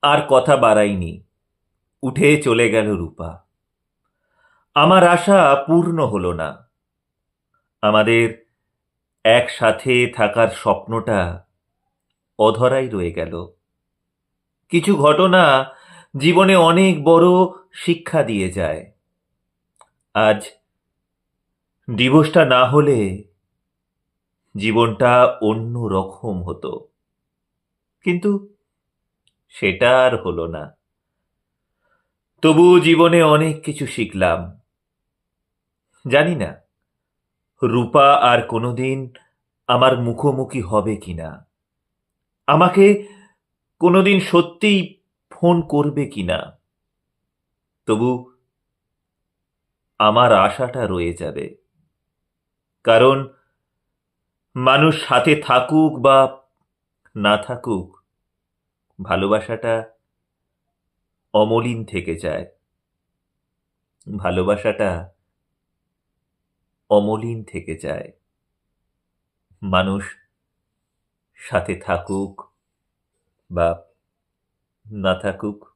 আর কথা বাড়াইনি, উঠে চলে গেল রূপা। আমার আশা পূর্ণ হলো না। আমাদের একসাথে থাকার স্বপ্নটা অধরাই রয়ে গেল। কিছু ঘটনা জীবনে অনেক বড় শিক্ষা দিয়ে যায়। আজ ডিভোর্সটা না হলে জীবনটা অন্য রকম হতো, কিন্তু সেটা আর হলো না। তবু জীবনে অনেক কিছু শিখলাম। জানি না রূপা আর কোনোদিন আমার মুখোমুখি হবে কিনা, আমাকে কোনোদিন সত্যিই ফোন করবে কিনা। তবু আমার আশাটা রয়ে যাবে, কারণ মানুষ সাথে থাকুক বা না থাকুক, ভালোবাসাটা অমলিন থেকে যায়। ভালোবাসাটা অমলিন থেকে যায়। মানুষ সাথে থাকুক বা না থাকুক।